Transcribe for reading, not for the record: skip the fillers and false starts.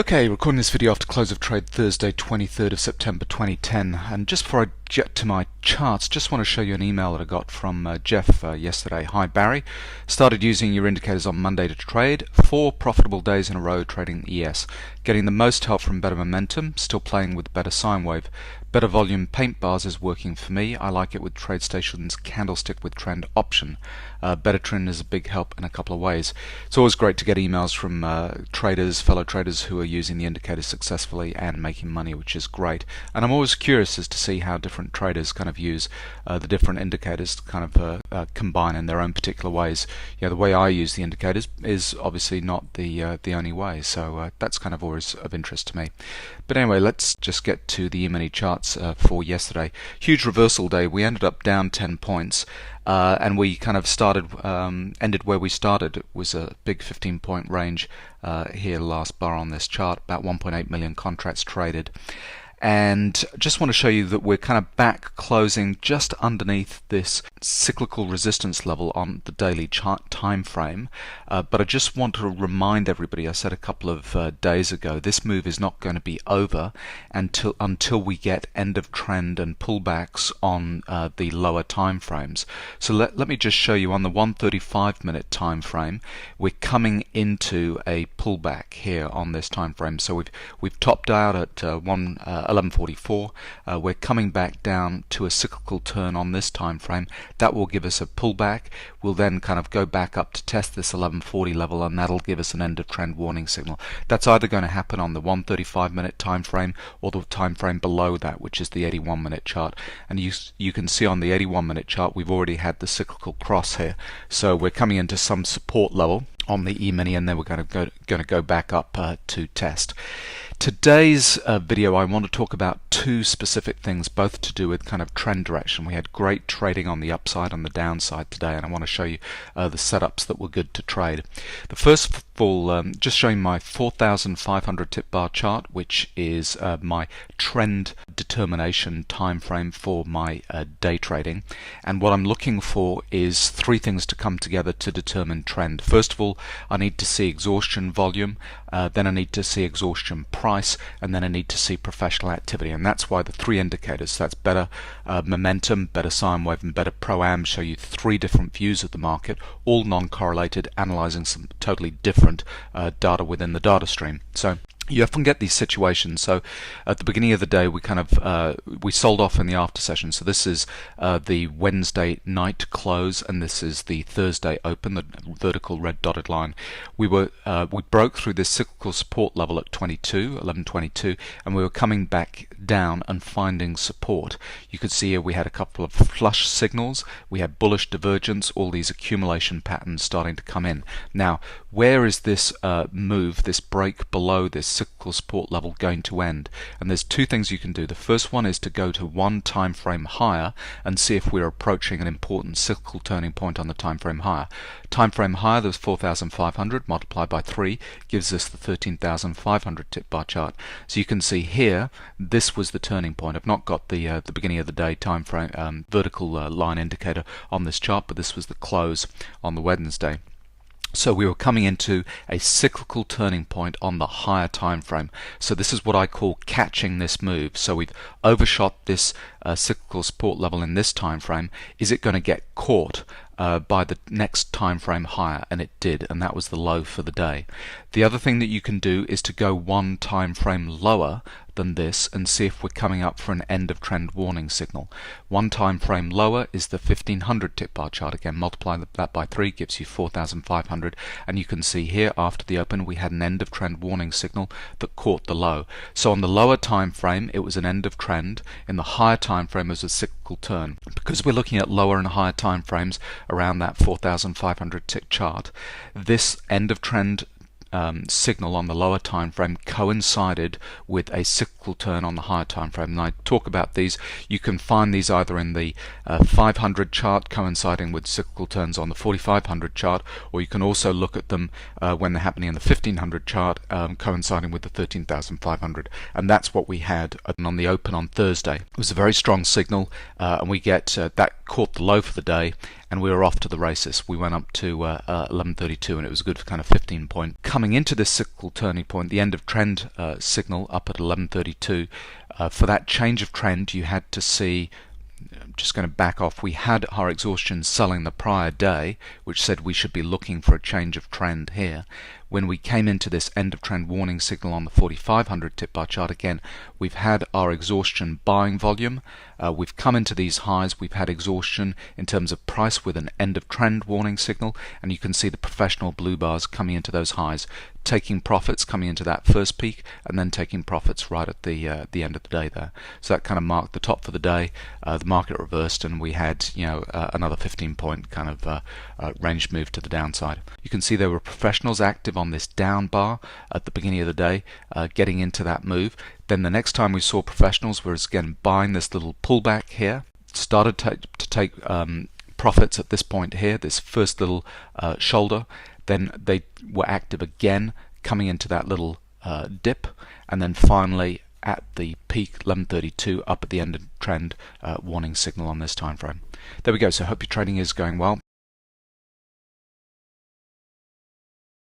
Okay, recording this video after close of trade Thursday 23rd of September 2010, and just before I get to my charts, just want to show you an email that I got from Jeff yesterday. Hi Barry, started using your indicators on Monday to trade, 4 profitable days in a row trading ES, getting the most help from better momentum, still playing with better sine wave. Better volume paint bars is working for me. I like it with TradeStation's candlestick with trend option. Better trend is a big help in a couple of ways. It's always great to get emails from traders, fellow traders who are using the indicators successfully and making money, which is great. And I'm always curious as to see how different traders kind of use the different indicators to kind of combine in their own particular ways. The way I use the indicators is obviously not the only way, so that's kind of always of interest to me. But anyway, let's just get to the Emini charts for yesterday. Huge reversal day. We ended up down 10 points. And we kind of ended where we started. It was a big 15-point range here, last bar on this chart, about 1.8 million contracts traded. And just want to show you that we're kind of back closing just underneath this cyclical resistance level on the daily time frame. But I just want to remind everybody, I said a couple of days ago, this move is not going to be over until we get end of trend and pullbacks on the lower time frames. So let me just show you on the 135-minute time frame, we're coming into a pullback here on this time frame. So we've topped out at 1144. We're coming back down to a cyclical turn on this time frame. That will give us a pullback. We'll then kind of go back up to test this 1140 level, and that'll give us an end of trend warning signal. That's either going to happen on the 135-minute time frame or the time frame below that, which is the 81-minute chart. And you can see on the 81-minute chart we've already had the cyclical cross here. So we're coming into some support level on the E-mini, and then we're going to go back up to test. Today's video, I want to talk about two specific things, both to do with kind of trend direction. We had great trading on the upside and the downside today, and I want to show you the setups that were good to trade. The first of all, just showing my 4,500 tip bar chart, which is my trend determination time frame for my day trading. And what I'm looking for is three things to come together to determine trend. First of all, I need to see exhaustion volume, then I need to see exhaustion price, and then I need to see professional activity. And that's why the three indicators, that's better momentum, better sine wave, and better pro-am, show you three different views of the market, all non-correlated, analyzing some totally different data within the data stream. So you often get these situations. So at the beginning of the day, we kind of we sold off in the after session. So this is the Wednesday night close, and this is the Thursday open, the vertical red dotted line. We broke through this cyclical support level at 1122, and we were coming back down and finding support. You could see here we had a couple of flush signals. We had bullish divergence, all these accumulation patterns starting to come in. Now, where is this move, this break below this cyclical support level going to end? And there's two things you can do. The first one is to go to one time frame higher and see if we're approaching an important cyclical turning point on the time frame higher. Time frame higher, there's 4,500 multiplied by 3 gives us the 13,500 tip bar chart. So you can see here this was the turning point. I've not got the beginning of the day time frame vertical line indicator on this chart, but this was the close on the Wednesday. So we were coming into a cyclical turning point on the higher time frame. So this is what I call catching this move. So we've overshot this cyclical support level in this time frame. Is it going to get caught by the next time frame higher? And it did, and that was the low for the day. The other thing that you can do is to go one time frame lower than this and see if we're coming up for an end of trend warning signal. One time frame lower is the 1500 tip bar chart. Again, multiply that by 3 gives you 4,500, and you can see here after the open we had an end of trend warning signal that caught the low. So on the lower time frame it was an end of trend, in the higher time frame it was a cyclical turn. Because we're looking at lower and higher time frames around that 4,500 tick chart, this end of trend signal on the lower time frame coincided with a cyclical turn on the higher time frame. And I talk about these. You can find these either in the 500 chart coinciding with cyclical turns on the 4500 chart, or you can also look at them when they're happening in the 1500 chart coinciding with the 13,500. And that's what we had on the open on Thursday. It was a very strong signal, and we get that caught the low for the day, and we were off to the races. We went up to 1132, and it was a good kind of 15 point. Coming into this cyclical turning point, the end of trend signal up at 1132, for that change of trend you had to see, I'm just going to back off, we had our exhaustion selling the prior day, which said we should be looking for a change of trend here. When we came into this end of trend warning signal on the 4500 tip bar chart, again we've had our exhaustion buying volume, we've come into these highs, we've had exhaustion in terms of price with an end of trend warning signal, and you can see the professional blue bars coming into those highs, taking profits coming into that first peak, and then taking profits right at the end of the day there. So that kind of marked the top for the day. The market reversed, and we had another 15 point kind of range move to the downside. You can see there were professionals active on this down bar at the beginning of the day, getting into that move. Then the next time we saw professionals was again buying this little pullback here, started to take profits at this point here, this first little shoulder. Then they were active again coming into that little dip, and then finally at the peak 1132 up at the end of trend warning signal on this time frame. There we go. So hope your trading is going well.